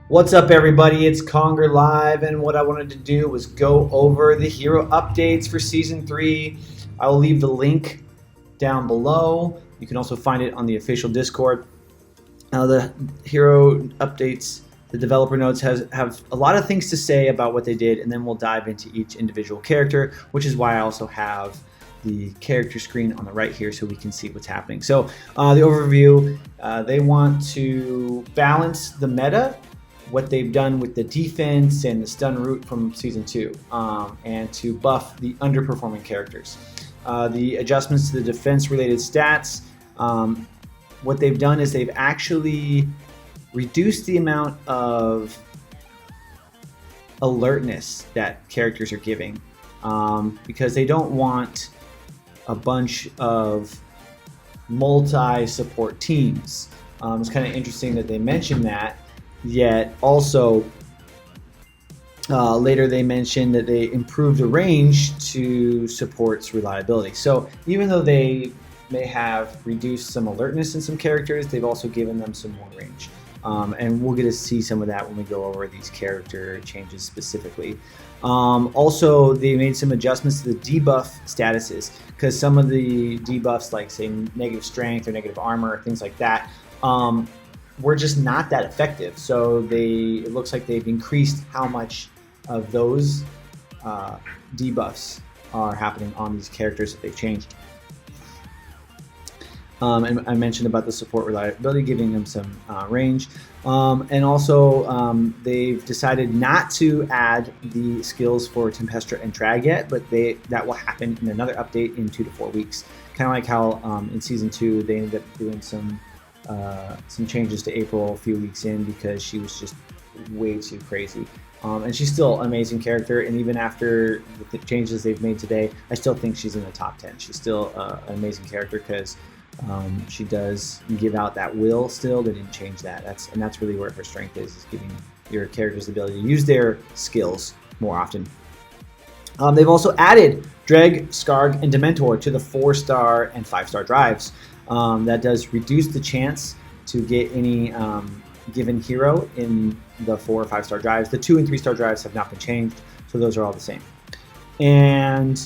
What's up, everybody? It's Conger Live, and what I wanted to do was go over the hero updates for Season 3. I will leave the link down below. You can also find it on the official Discord. The hero updates, the developer notes have a lot of things to say about what they did, and then we'll dive into each individual character, which is why I also have the character screen on the right here so we can see what's happening. So the overview, they want to balance the meta, what they've done with the defense and the stun route from Season 2, and to buff the underperforming characters. The adjustments to the defense-related stats, what they've done is they've actually reduced the amount of alertness that characters are giving, because they don't want a bunch of multi-support teams. It's kind of interesting that they mentioned that. Yet also later they mentioned that they improved the range to support's reliability. So even though they may have reduced some alertness in some characters, they've also given them some more range. And we'll get to see some of that when we go over these character changes specifically. Also, they made some adjustments to the debuff statuses, because some of the debuffs, like say negative strength or negative armor, things like that, were just not that effective. So it looks like they've increased how much of those debuffs are happening on these characters that they've changed. And I mentioned about the support reliability, giving them some range. And also they've decided not to add the skills for Tempestra and Traag yet, but that will happen in another update in 2 to 4 weeks. Kind of like how in Season 2 they ended up doing some changes to April a few weeks in, because she was just way too crazy. And she's still an amazing character, and even after the changes they've made today, I still think she's in the top 10. She's still an amazing character, because she does give out that will still. They didn't change that. That's really where her strength is giving your characters the ability to use their skills more often. They've also added Dregg, Skarg, and Dementor to the 4-star and 5-star drives. That does reduce the chance to get any given hero in the 4 or 5-star drives. The 2 and 3-star drives have not been changed, so those are all the same. And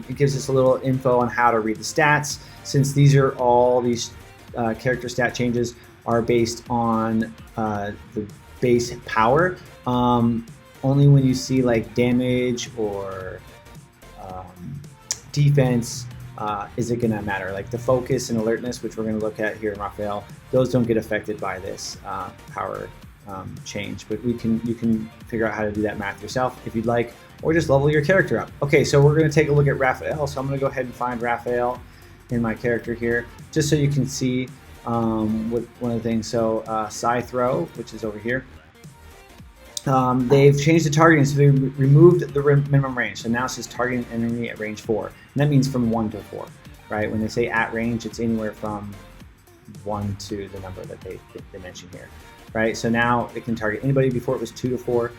it gives us a little info on how to read the stats, since these character stat changes are based on the base power. Only when you see like damage or defense is it going to matter. Like the focus and alertness, which we're going to look at here in Raphael, those don't get affected by this power change. But you can figure out how to do that math yourself if you'd like, or just level your character up. Okay, so we're going to take a look at Raphael. So I'm going to go ahead and find Raphael in my character here, just so you can see what one of the things. So Scythe Throw, which is over here. They've changed the targeting, so they removed the minimum range. So now it says targeting enemy at range 4. And that means from 1 to 4, right? When they say at range, it's anywhere from 1 to the number that they mention here, right? So now it can target anybody. Before it was 2 to 4.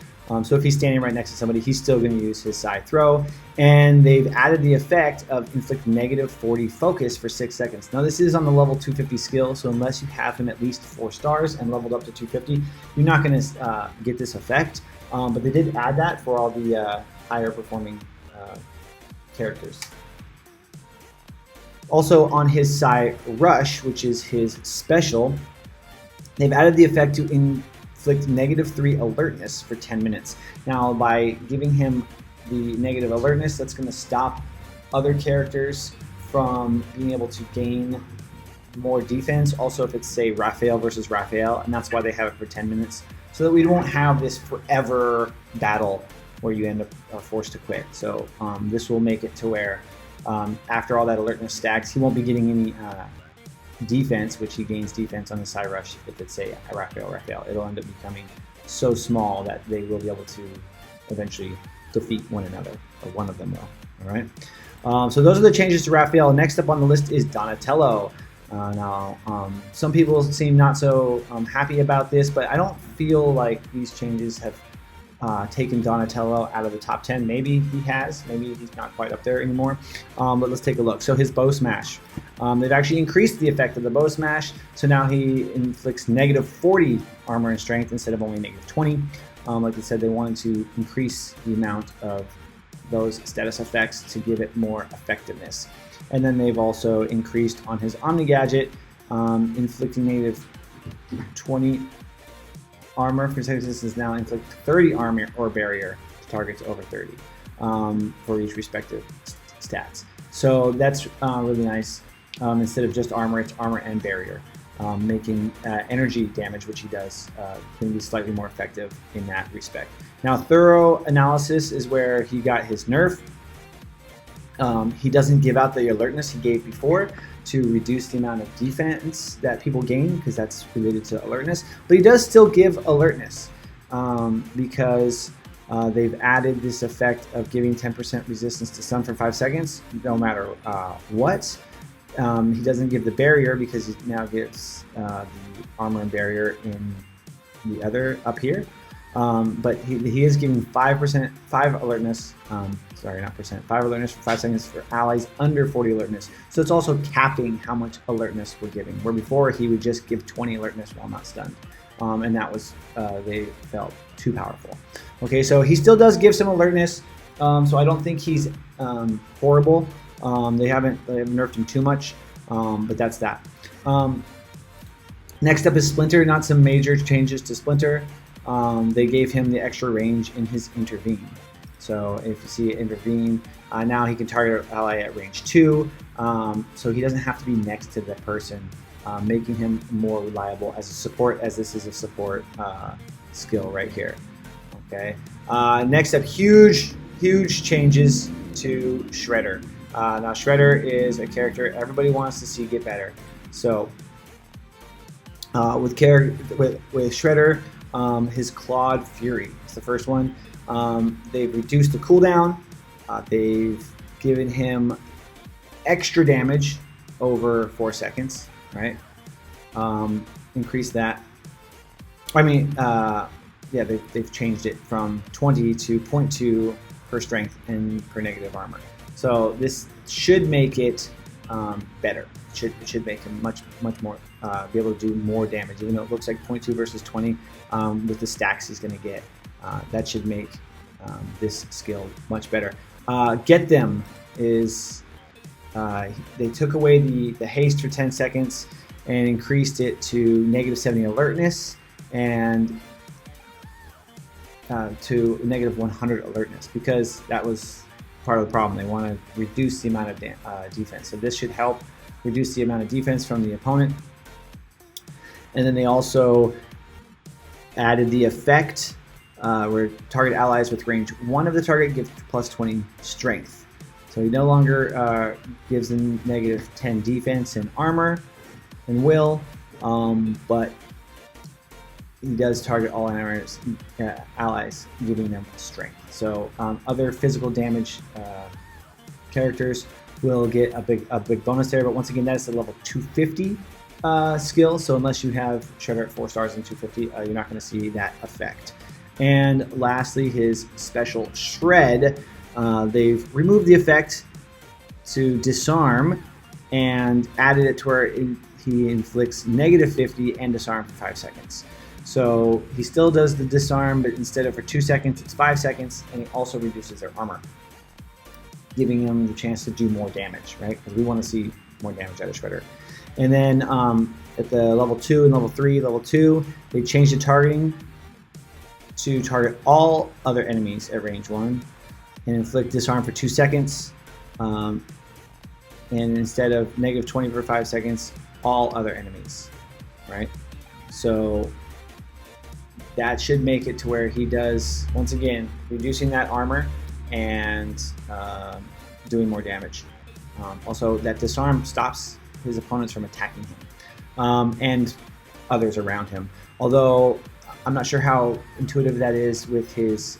So if he's standing right next to somebody, he's still going to use his Scythe Throw. And they've added the effect of inflict negative 40 focus for 6 seconds. Now this is on the level 250 skill, so unless you have him at least 4 stars and leveled up to 250, you're not going to get this effect. But they did add that for all the higher performing characters. Also on his Psy Rush, which is his special, they've added the effect to inflict negative 3 alertness for 10 minutes. Now by giving him the negative alertness, that's going to stop other characters from being able to gain more defense. Also, if it's say Raphael versus Raphael, and that's why they have it for 10 minutes, so that we won't have this forever battle where you end up forced to quit. So this will make it to where after all that alertness stacks, he won't be getting any defense, which he gains defense on the Psy Rush. If it's say Raphael, it'll end up becoming so small that they will be able to eventually defeat one another, or one of them will. All right. So those are the changes to Raphael. Next up on the list is Donatello. Now, some people seem not so happy about this, but I don't feel like these changes have taken Donatello out of the top 10. Maybe he has. Maybe he's not quite up there anymore. But let's take a look. So his Bow Smash. They've actually increased the effect of the Bow Smash. So now he inflicts negative 40 armor and strength instead of only negative 20. Like I said, they wanted to increase the amount of those status effects to give it more effectiveness. And then they've also increased on his Omni Gadget, inflicting negative 20 armor for is now inflict 30 armor or barrier to targets over 30 for each respective stats. So that's really nice. Instead of just armor, it's armor and barrier, making energy damage, which he does, can be slightly more effective in that respect. Now, thorough analysis is where he got his nerf. He doesn't give out the alertness he gave before to reduce the amount of defense that people gain, because that's related to alertness. But he does still give alertness because they've added this effect of giving 10% resistance to stun for 5 seconds, no matter what. He doesn't give the barrier because he now gives the armor and barrier in the other up here. But he is giving 5 alertness. Sorry, not percent. 5 alertness for 5 seconds for allies under 40 alertness. So it's also capping how much alertness we're giving. Where before he would just give 20 alertness while not stunned, and that was they felt too powerful. Okay, so he still does give some alertness. So I don't think he's horrible. They haven't nerfed him too much, but that's that. Next up is Splinter. Not some major changes to Splinter. They gave him the extra range in his Intervene. So if you see Intervene, now he can target an ally at range 2. So he doesn't have to be next to the person, making him more reliable as a support, as this is a support skill right here. Okay. Next up, huge changes to Shredder. Now Shredder is a character everybody wants to see get better. So with Shredder, his Clawed Fury is the first one. They've reduced the cooldown. They've given him extra damage over 4 seconds, right? Increase that. I mean, yeah, they've changed it from 20 to 0.2 per strength and per negative armor. So this should make it better. It should make him much more be able to do more damage. Even though it looks like 0.2 versus 20, with the stacks he's going to get, that should make this skill much better. Get Them is they took away the haste for 10 seconds and increased it to negative 70 alertness and to negative 100 alertness, because that was part of the problem. They want to reduce the amount of defense. So this should help reduce the amount of defense from the opponent. And then they also added the effect where target allies with range 1 of the target gives plus 20 strength. So he no longer gives them negative 10 defense and armor and will, but he does target all allies, giving them strength. So other physical damage characters will get a big bonus there, but once again, that is the level 250 skill. So unless you have Shredder at 4 stars and 250, you're not going to see that effect. And lastly, his special Shred. They've removed the effect to disarm and added it to where he inflicts negative 50 and disarm for 5 seconds. So he still does the disarm, but instead of for 2 seconds, it's 5 seconds, and he also reduces their armor, giving them the chance to do more damage, right? Because we want to see more damage out of Shredder. And then at the level 2 and level 3, level 2, they changed the targeting to target all other enemies at range 1 and inflict disarm for 2 seconds. And instead of negative 20 for 5 seconds, all other enemies, right? So that should make it to where he does, once again, reducing that armor and doing more damage. Also, that disarm stops his opponents from attacking him and others around him. Although I'm not sure how intuitive that is with his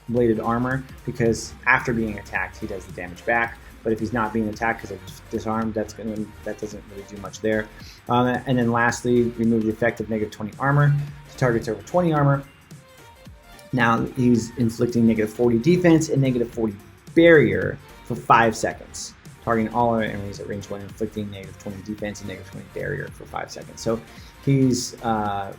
bladed armor, because after being attacked, he does the damage back. But if he's not being attacked because of disarmed, that doesn't really do much there. And then lastly, remove the effect of negative 20 armor to targets over 20 armor. Now he's inflicting -40 defense and -40 barrier for 5 seconds, targeting all other enemies at range 1, inflicting -20 defense and -20 barrier for 5 seconds. So he's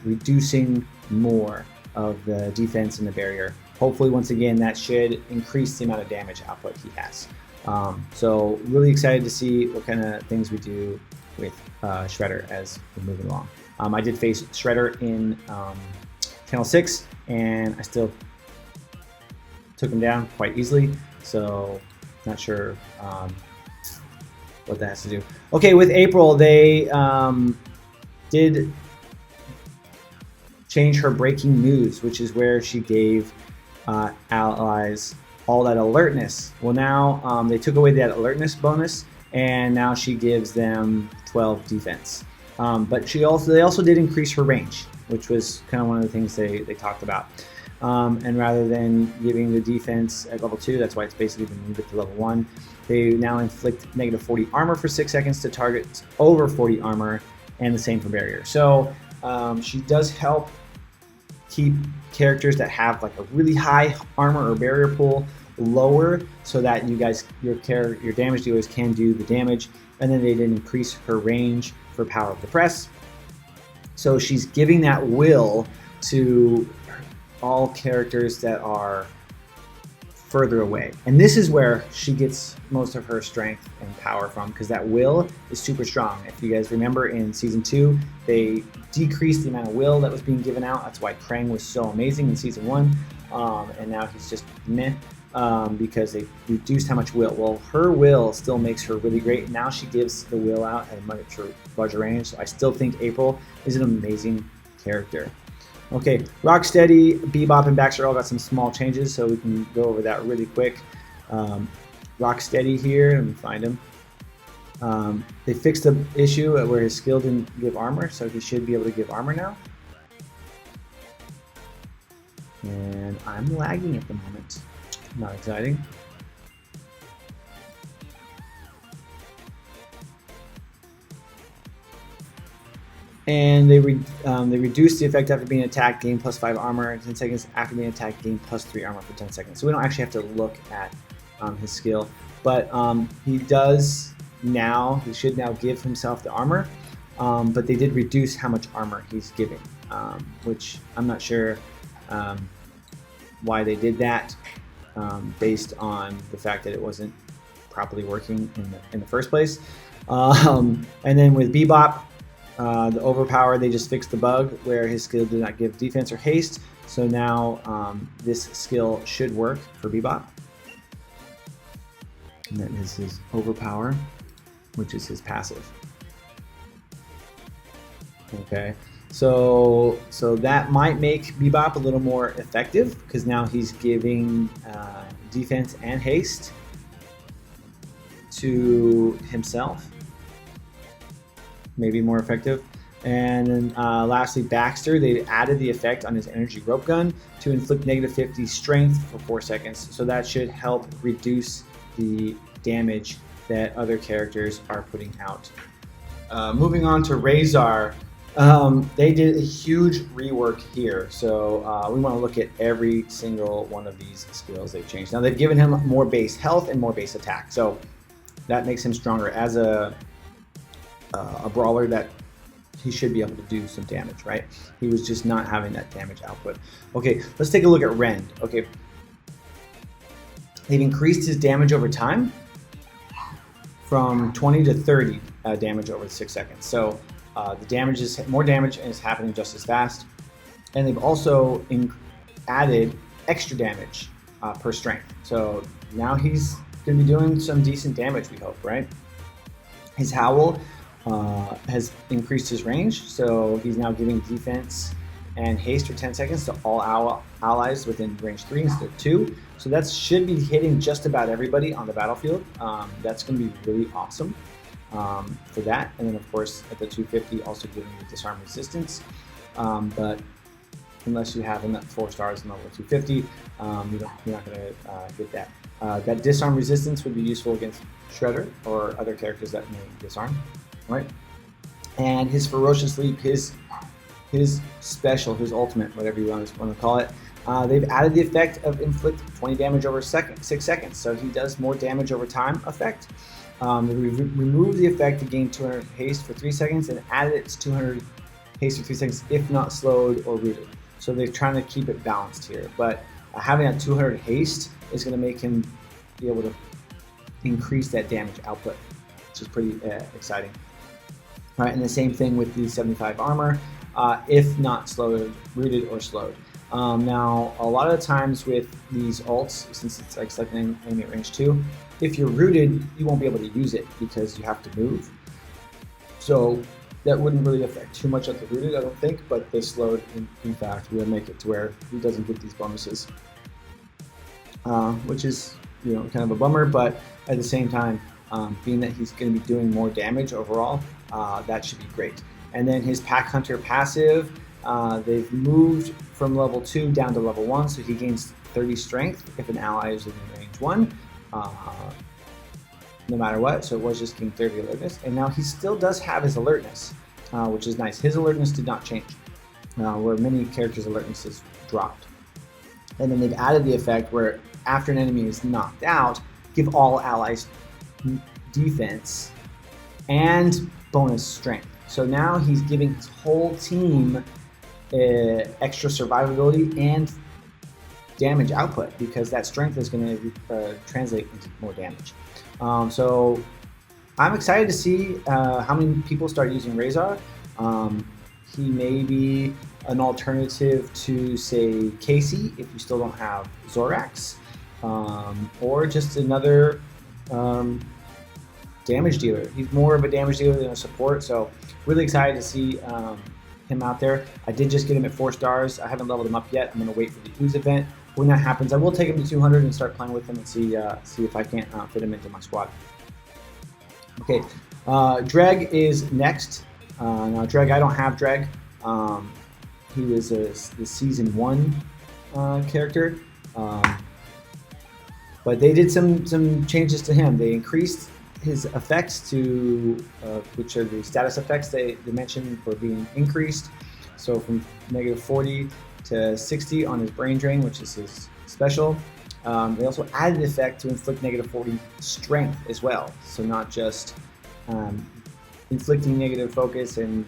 reducing more of the defense and the barrier. Hopefully, once again, that should increase the amount of damage output he has. So really excited to see what kind of things we do with Shredder as we're moving along. I did face Shredder in Channel 6, and I still took him down quite easily, so not sure what that has to do. Okay, with April, they did change her breaking news, which is where she gave allies all that alertness. Well, now they took away that alertness bonus, and now she gives them 12 defense. But they also did increase her range, which was kind of one of the things they talked about. And rather than giving the defense at level 2, that's why it's basically been moved to level 1, they now inflict -40 armor for 6 seconds to targets over 40 armor, and the same for barrier. So she does help keep characters that have like a really high armor or barrier pool lower, so that your damage dealers can do the damage. And then they did increase her range for power of the press. So she's giving that will to all characters that are further away. And this is where she gets most of her strength and power from, because that will is super strong. If you guys remember in Season 2, they decreased the amount of will that was being given out. That's why Krang was so amazing in Season 1. And now he's just meh. Because they reduced how much will. Well, her will still makes her really great. Now she gives the will out at a much larger range. So I still think April is an amazing character. Okay, Rocksteady, Bebop, and Baxter all got some small changes, so we can go over that really quick. Rocksteady here, let me find him. They fixed the issue where his skill didn't give armor, so he should be able to give armor now. And I'm lagging at the moment. Not exciting. And they reduced the effect after being attacked, gain +5 armor, 10 seconds after being attacked, gain +3 armor for 10 seconds. So we don't actually have to look at his skill, but he should now give himself the armor, but they did reduce how much armor he's giving, which I'm not sure why they did that. Based on the fact that it wasn't properly working in the first place. And then with Bebop, the overpower, they just fixed the bug where his skill did not give defense or haste. So now this skill should work for Bebop. And that is his overpower, which is his passive. Okay. So that might make Bebop a little more effective, because now he's giving defense and haste to himself. Maybe more effective. And then lastly, Baxter, they added the effect on his energy rope gun to inflict -50 strength for 4 seconds. So that should help reduce the damage that other characters are putting out. Moving on to Rahzar. They did a huge rework here, so we want to look at every single one of these skills they've changed. Now they've given him more base health and more base attack, so that makes him stronger as a brawler. That he should be able to do some damage, right? He was just not having that damage output. Okay, let's take a look at Rend. Okay, they've increased his damage over time from 20 to 30 damage over 6 seconds. So the damage is more damage and it's happening just as fast. And they've also added extra damage per strength. So now he's going to be doing some decent damage, we hope, right? His Howl has increased his range, so he's now giving defense and haste for 10 seconds to all allies within range 3 instead of 2. So that should be hitting just about everybody on the battlefield. That's going to be really awesome for that. And then, of course, at the 250, also giving you disarm resistance. But unless you have enough 4 stars in level 250, you're not going to get that. That disarm resistance would be useful against Shredder or other characters that may disarm, right? And his Ferocious Leap, his special, his ultimate, whatever you want to call it, They've added the effect of inflict 20 damage over 6 seconds, so he does more damage over time effect. They removed the effect to gain 200 haste for 3 seconds and added it to 200 haste for 3 seconds if not slowed or rooted. So they're trying to keep it balanced here, but having that 200 haste is going to make him be able to increase that damage output, which is pretty exciting. All right, and the same thing with the 75 armor, if not slowed, rooted, or slowed. Now, a lot of the times with these ults, since it's like selecting enemy at range 2, if you're rooted, you won't be able to use it because you have to move. So that wouldn't really affect too much of the rooted, I don't think, but the slowed, in fact, will make it to where he doesn't get these bonuses, which is kind of a bummer, but at the same time, being that he's going to be doing more damage overall, that should be great. And then his Pack Hunter passive, they've moved from level 2 down to level 1, so he gains 30 strength if an ally is within range 1, no matter what. So it was just gain 30 alertness, and now he still does have his alertness, which is nice. His alertness did not change, where many characters' alertness has dropped. And then they've added the effect where after an enemy is knocked out, give all allies defense and bonus strength. So now he's giving his whole team extra survivability and damage output, because that strength is going to translate into more damage. So I'm excited to see how many people start using Rahzar. He may be an alternative to, say, Casey if you still don't have Zorax, or just another damage dealer. He's more of a damage dealer than a support, so really excited to see him out there. I did just get him at 4 stars. I haven't leveled him up yet. I'm going to wait for the Ooze event. When that happens, I will take him to 200 and start playing with him and see if I can't fit him into my squad. Okay, Dregg is next. Now Dregg, I don't have Dregg. He was the season 1 character, but they did some changes to him. They increased his effects to, which are the status effects they mentioned for being increased. So from -40 to 60 on his brain drain, which is his special. They also added the effect to inflict -40 strength as well. So not just inflicting negative focus and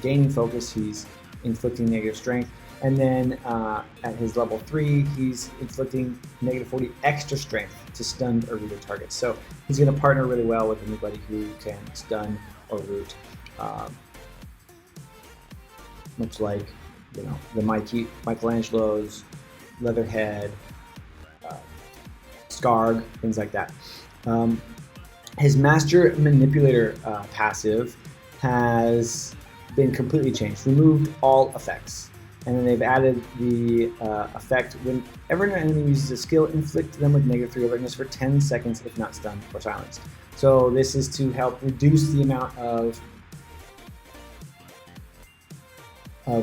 gaining focus, he's inflicting negative strength. And then at his level 3, he's inflicting -40 extra strength to stun or root targets. So he's going to partner really well with anybody who can stun or root, much like the Michelangelos, Leatherhead, Scarg, things like that. His Master Manipulator passive has been completely changed, removed all effects. And then they've added the effect whenever an enemy uses a skill, inflict them with -3 alertness for 10 seconds if not stunned or silenced. So this is to help reduce the amount of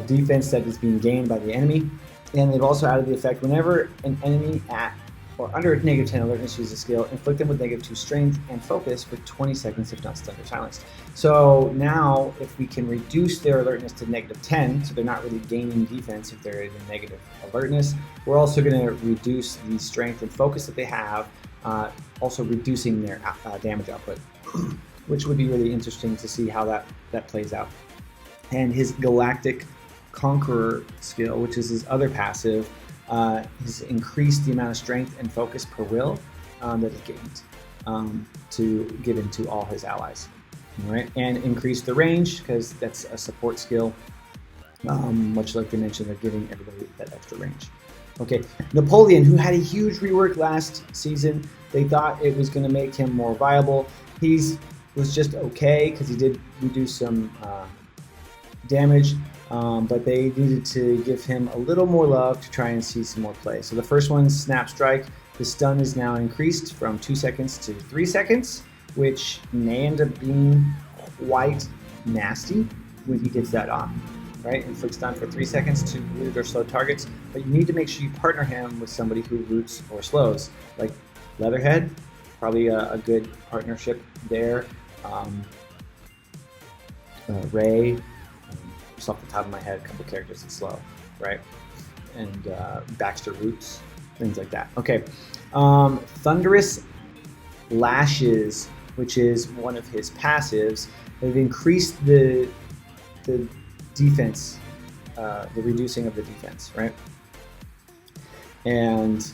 defense that is being gained by the enemy. And they've also added the effect whenever an enemy at or under -10 alertness uses a skill, inflict them with -2 strength and focus for 20 seconds if not stunned or silenced. So now if we can reduce their alertness to -10, so they're not really gaining defense if they're in a negative alertness, we're also going to reduce the strength and focus that they have, also reducing their damage output, which would be really interesting to see how that plays out. And his Galactic Conqueror skill, which is his other passive, has increased the amount of strength and focus per will that he gains to give into all his allies. All right, and increase the range, because that's a support skill. Much like they mentioned, they're giving everybody that extra range. Okay, Napoleon, who had a huge rework last season, they thought it was going to make him more viable. Was just okay because he did reduce some damage. But they needed to give him a little more love to try and see some more play. So the first one, Snap Strike. The stun is now increased from 2 seconds to 3 seconds, which may end up being quite nasty when he gets that on, right? Inflict stun for 3 seconds to root or slow targets, but you need to make sure you partner him with somebody who roots or slows, like Leatherhead, probably a good partnership there. Ray, just off the top of my head, a couple characters that slow, right? Baxter roots, things like that. Okay, Thunderous Lashes, which is one of his passives. They've increased the defense, the reducing of the defense, right? And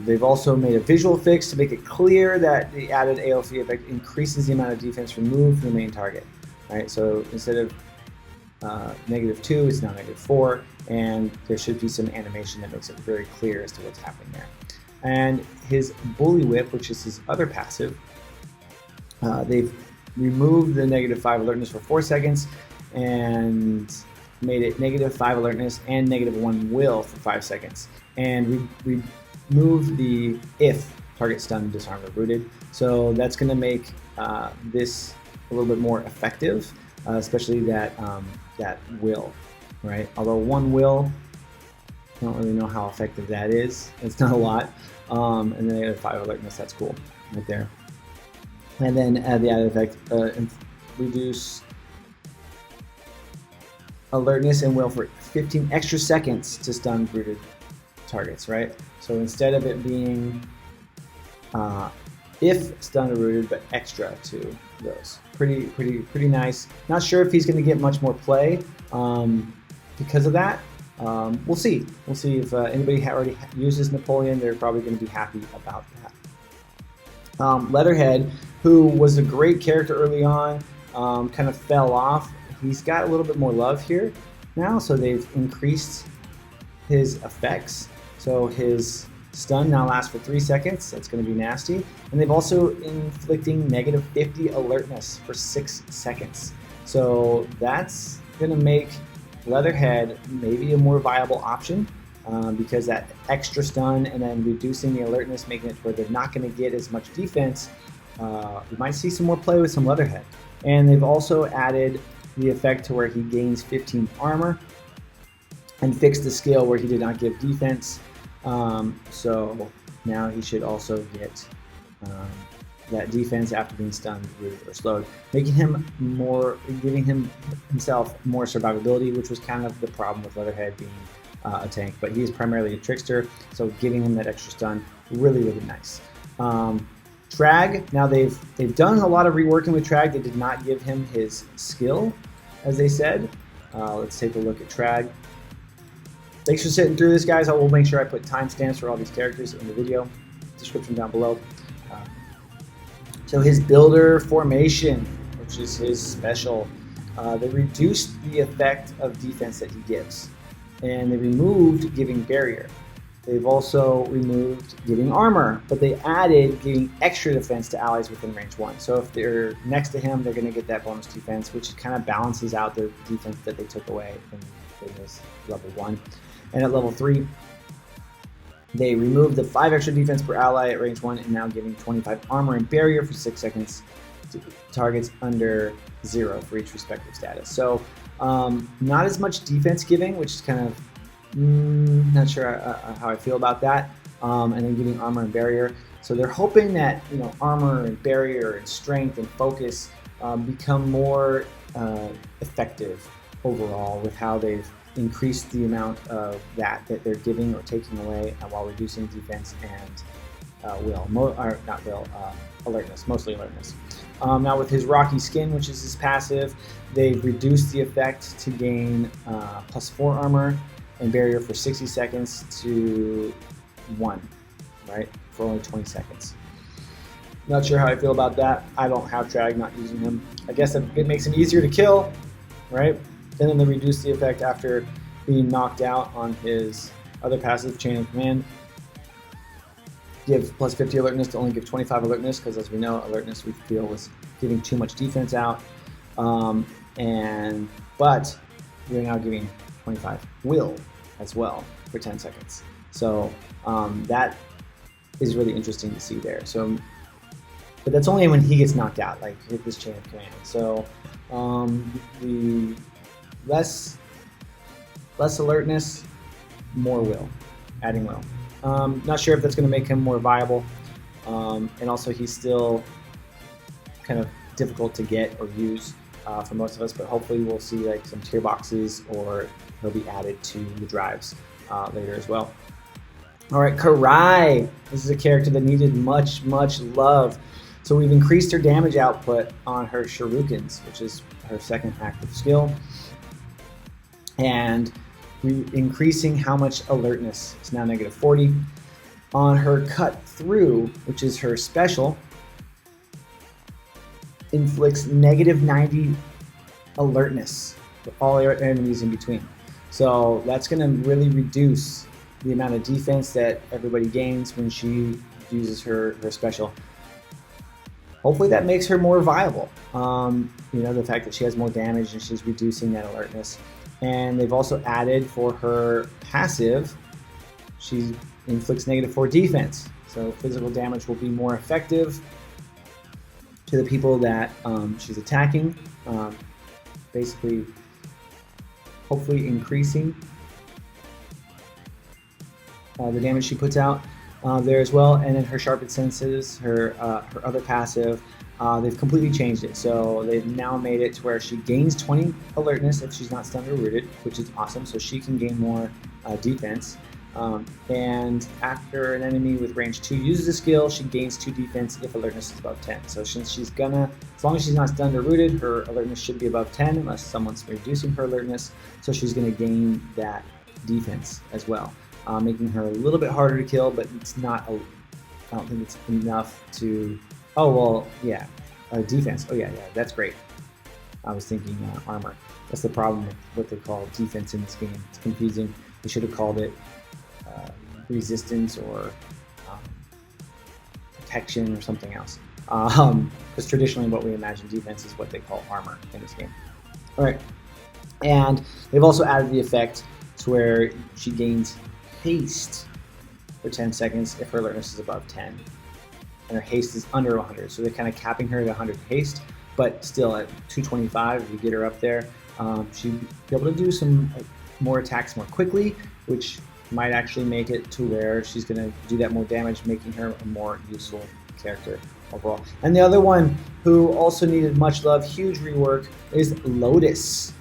they've also made a visual fix to make it clear that the added AOC effect increases the amount of defense removed from the main target, right? So instead of -2, it's now -4, and there should be some animation that makes it very clear as to what's happening there. And his Bully Whip, which is his other passive, they've removed the -5 alertness for 4 seconds and made it -5 alertness and -1 will for 5 seconds. And removed the if target stunned, disarmed, or rooted. So that's going to make this a little bit more effective, especially that will, right? Although 1 will, I don't really know how effective that is. It's not a lot. And then -5 alertness, that's cool right there. And then add the added effect, reduce alertness and will for 15 extra seconds to stun rooted targets, right? So instead of it being if stunned or rooted, but extra to those. Pretty nice. Not sure if he's going to get much more play because of that. We'll see. We'll see if anybody already uses Napoleon. They're probably going to be happy about that. Leatherhead, who was a great character early on, kind of fell off. He's got a little bit more love here now, so they've increased his effects. So his stun now lasts for 3 seconds. That's going to be nasty. And they've also inflicting -50 alertness for 6 seconds. So that's going to make Leatherhead maybe a more viable option because that extra stun and then reducing the alertness, making it where they're not going to get as much defense. You might see some more play with some Leatherhead. And they've also added the effect to where he gains 15 armor and fixed the skill where he did not give defense. So now he should also get that defense after being stunned, rooted, or slowed, making him giving himself more survivability, which was kind of the problem with Leatherhead being a tank. But he is primarily a trickster, so giving him that extra stun, really nice. Traag, now they've done a lot of reworking with Traag. They did not give him his skill, as they said. Let's take a look at Traag. Thanks for sitting through this, guys. I will make sure I put timestamps for all these characters in the video description down below. So his builder formation, which is his special, they reduced the effect of defense that he gives, and they removed giving barrier. They've also removed giving armor, but they added giving extra defense to allies within range 1. So if they're next to him, they're going to get that bonus defense, which kind of balances out the defense that they took away in this level 1. And at level 3, they removed the 5 extra defense per ally at range 1 and now giving 25 armor and barrier for 6 seconds to targets under 0 for each respective status. So not as much defense giving, which is kind of not sure how I feel about that. And then giving armor and barrier. So they're hoping that armor and barrier and strength and focus become more effective overall with how they've increased the amount of that they're giving or taking away while reducing defense and alertness, mostly alertness. Now with his Rocky Skin, which is his passive, they've reduced the effect to gain +4 armor and barrier for 60 seconds to 1, right, for only 20 seconds. Not sure how I feel about that. I don't have Traag, not using him. I guess it makes him easier to kill, right? And then they reduce the effect after being knocked out on his other passive, Chain of Command. Give +50 alertness to only give 25 alertness, because as we know, alertness we feel was giving too much defense out. But we're now giving 25 will as well for 10 seconds. So that is really interesting to see there. So, but that's only when he gets knocked out, like with this Chain of Command. So the less alertness, more will, adding will. Not sure if that's going to make him more viable, and also he's still kind of difficult to get or use for most of us, but hopefully we'll see like some tier boxes, or he'll be added to the drives later as well. All right, Karai. This is a character that needed much love. So we've increased her damage output on her shurikens, which is her second active skill. And we're increasing how much alertness. It's now negative 40. On her cut through, which is her special, inflicts negative 90 alertness for all enemies in between. So that's going to really reduce the amount of defense that everybody gains when she uses her special. Hopefully that makes her more viable. The fact that she has more damage and she's reducing that alertness. And they've also added for her passive, she inflicts negative 4 defense. So physical damage will be more effective to the people that she's attacking. Basically, hopefully increasing the damage she puts out there as well. And then her sharpened senses, her other passive, they've completely changed it. So they've now made it to where she gains 20 alertness if she's not stunned or rooted, which is awesome. So she can gain more defense. And after an enemy with range 2 uses a skill, she gains 2 defense if alertness is above 10. So since she's as long as she's not stunned or rooted, her alertness should be above 10 unless someone's reducing her alertness. So she's going to gain that defense as well, making her a little bit harder to kill, but it's not, I don't think it's enough to, defense. Oh yeah, that's great. I was thinking armor. That's the problem with what they call defense in this game. It's confusing. They should have called it resistance or protection or something else. Because traditionally what we imagine defense is what they call armor in this game. All right. And they've also added the effect to where she gains haste for 10 seconds if her alertness is above 10. And her haste is under 100. So they're kind of capping her at 100 haste, but still at 225, if you get her up there, she'd be able to do some more attacks more quickly, which might actually make it to where she's going to do that more damage, making her a more useful character overall. And the other one who also needed much love, huge rework, is Lotus.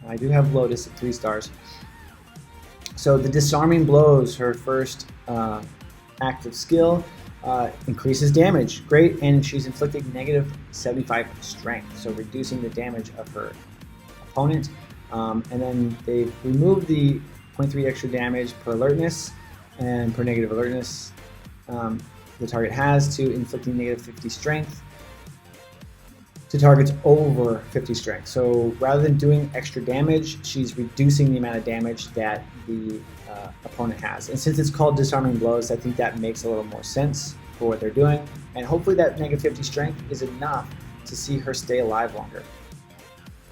I do have Lotus at 3 stars. So the disarming blows, her first active skill, increases damage. Great, and she's inflicting negative 75 strength, so reducing the damage of her opponent. And then they've removed the 0.3 extra damage per alertness and per negative alertness the target has to inflicting negative 50 strength to targets over 50 strength. So rather than doing extra damage, she's reducing the amount of damage that the opponent has. And since it's called disarming blows, I think that makes a little more sense for what they're doing. And hopefully that negative 50 strength is enough to see her stay alive longer.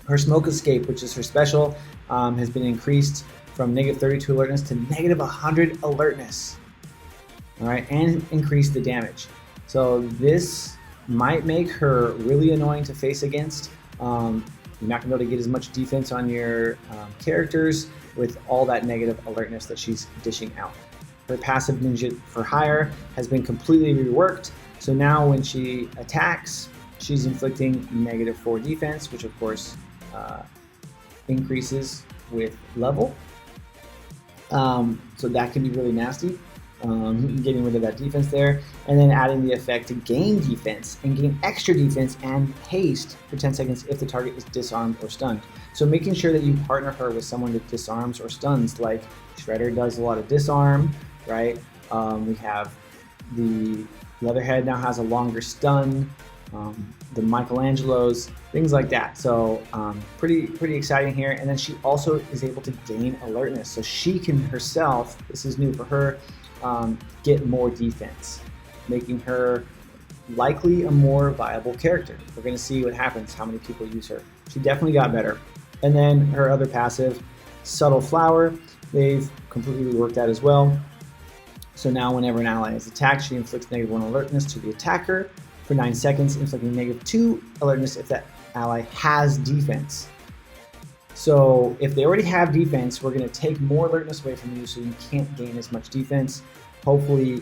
Her smoke escape, which is her special, has been increased from negative 32 alertness to negative 100 alertness. All right, and increase the damage. So this might make her really annoying to face against. You're not gonna be able to get as much defense on your characters with all that negative alertness that she's dishing out. Her passive ninja for hire has been completely reworked. So now when she attacks, she's inflicting negative 4 defense, which of course increases with level. So that can be really nasty. Getting rid of that defense there, and then adding the effect to gain defense and gain extra defense and haste for 10 seconds if the target is disarmed or stunned. So making sure that you partner her with someone that disarms or stuns, like Shredder does a lot of disarm, right? We have the Leatherhead now has a longer stun, the Michelangelos, things like that. So pretty exciting here. And then she also is able to gain alertness, so she can herself, this is new for her, get more defense, making her likely a more viable character. We're going to see what happens, how many people use her. She definitely got better. And then her other passive, Subtle Flower, they've completely reworked that as well. So now whenever an ally is attacked, she inflicts negative 1 alertness to the attacker for 9 seconds, inflicting negative 2 alertness if that ally has defense. So if they already have defense, we're going to take more alertness away from you so you can't gain as much defense, hopefully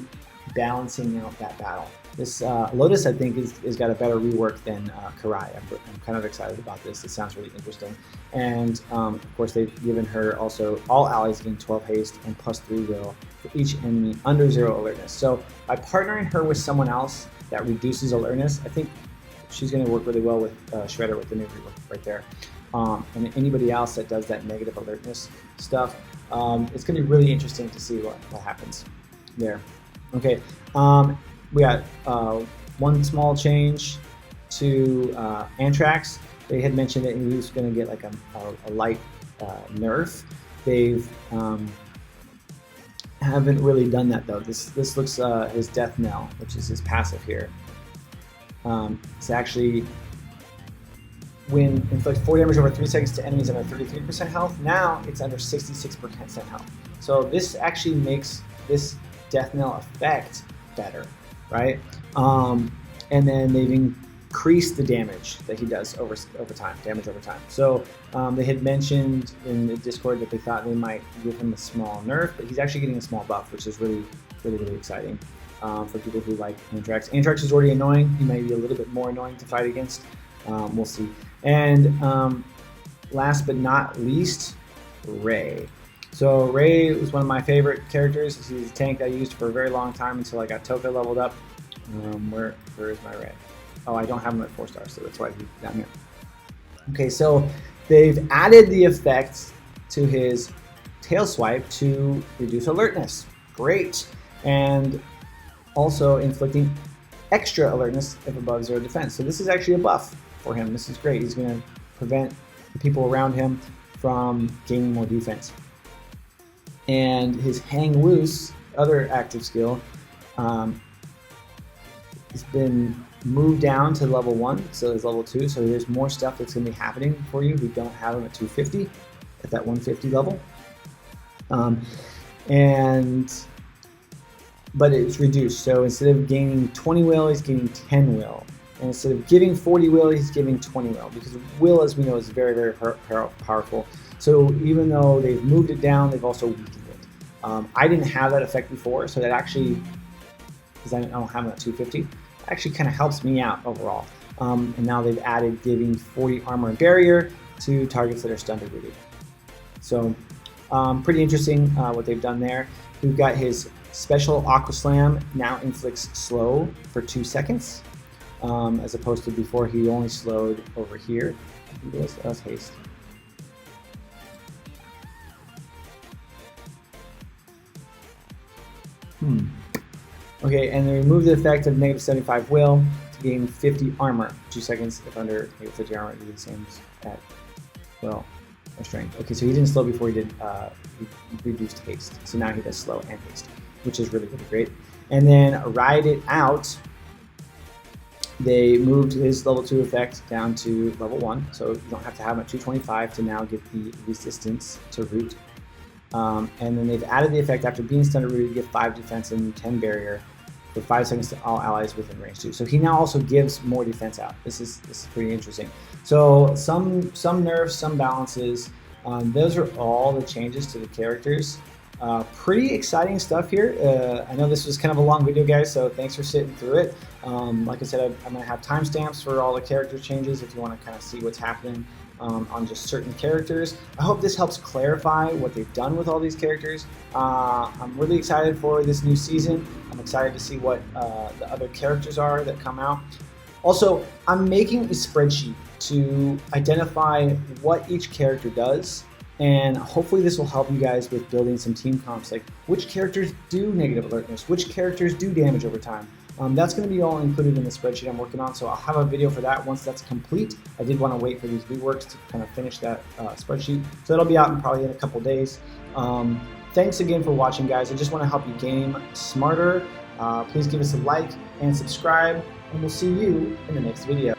balancing out that battle. This Lotus, I think, is got a better rework than Karai. I'm kind of excited about this. It sounds really interesting. And of course, they've given her also all allies gain 12 haste and +3 will for each enemy under 0 alertness. So by partnering her with someone else that reduces alertness, I think she's going to work really well with Shredder with the new rework right there. And anybody else that does that negative alertness stuff, it's going to be really interesting to see what happens there. Okay, we got one small change to Antrax. They had mentioned that he was going to get like a light nerf. They've haven't really done that though. This looks his death knell, which is his passive here. It's actually when inflicts 4 damage over 3 seconds to enemies under 33% health. Now it's under 66% health. So this actually makes this death knell effect better, right? And then they've increased the damage that he does over time, damage over time. So they had mentioned in the Discord that they thought they might give him a small nerf, but he's actually getting a small buff, which is really exciting for people who like Antrax. Antrax is already annoying. He may be a little bit more annoying to fight against. We'll see. And last but not least, Ray. So Ray was one of my favorite characters. He's a tank I used for a very long time until I got Toka leveled up. Where is my Ray? Oh, I don't have him at 4 stars, so that's why he's down here. Okay, so they've added the effect to his tail swipe to reduce alertness. Great. And also inflicting extra alertness if above 0 defense. So this is actually a buff for him. This is great. He's going to prevent the people around him from gaining more defense. And his hang loose, other active skill, has been moved down to level 1, so there's level 2. So there's more stuff that's going to be happening for you who don't have him at 250, at that 150 level. But it's reduced. So instead of gaining 20 will, he's gaining 10 will. And instead of giving 40 will, he's giving 20 will. Because will, as we know, is very, very powerful. So even though they've moved it down, they've also weakened it. I didn't have that effect before, so that actually, because I don't have it at 250, actually kind of helps me out overall. And now they've added giving 40 armor and barrier to targets that are stunned or wounded. So pretty interesting what they've done there. We've got his special Aqua Slam now inflicts slow for 2 seconds, as opposed to before he only slowed over here. Let's haste. Okay, and they remove the effect of negative 75 will to gain 50 armor. 2 seconds if under negative 50 armor, do the same at will or strength. Okay, so he didn't slow before he did he reduced haste. So now he does slow and haste, which is really great. And then Ride It Out, they moved his level 2 effect down to level 1, so you don't have to have him at 225 to now get the resistance to root. And then they've added the effect after being stunned or rooted to give 5 defense and 10 barrier for 5 seconds to all allies within range 2. So he now also gives more defense out. This is pretty interesting. So some nerfs, some balances. Those are all the changes to the characters. Pretty exciting stuff here. I know this was kind of a long video, guys, so thanks for sitting through it. Like I said, I'm going to have timestamps for all the character changes if you want to kind of see what's happening on just certain characters. I hope this helps clarify what they've done with all these characters. I'm really excited for this new season. I'm excited to see what the other characters are that come out. Also, I'm making a spreadsheet to identify what each character does, and hopefully this will help you guys with building some team comps, like which characters do negative alertness, which characters do damage over time. That's going to be all included in the spreadsheet I'm working on, so I'll have a video for that once that's complete. I did want to wait for these reworks to kind of finish that spreadsheet, so that'll be out probably in a couple days. Thanks again for watching, guys. I just want to help you game smarter. Please give us a like and subscribe, and we'll see you in the next video.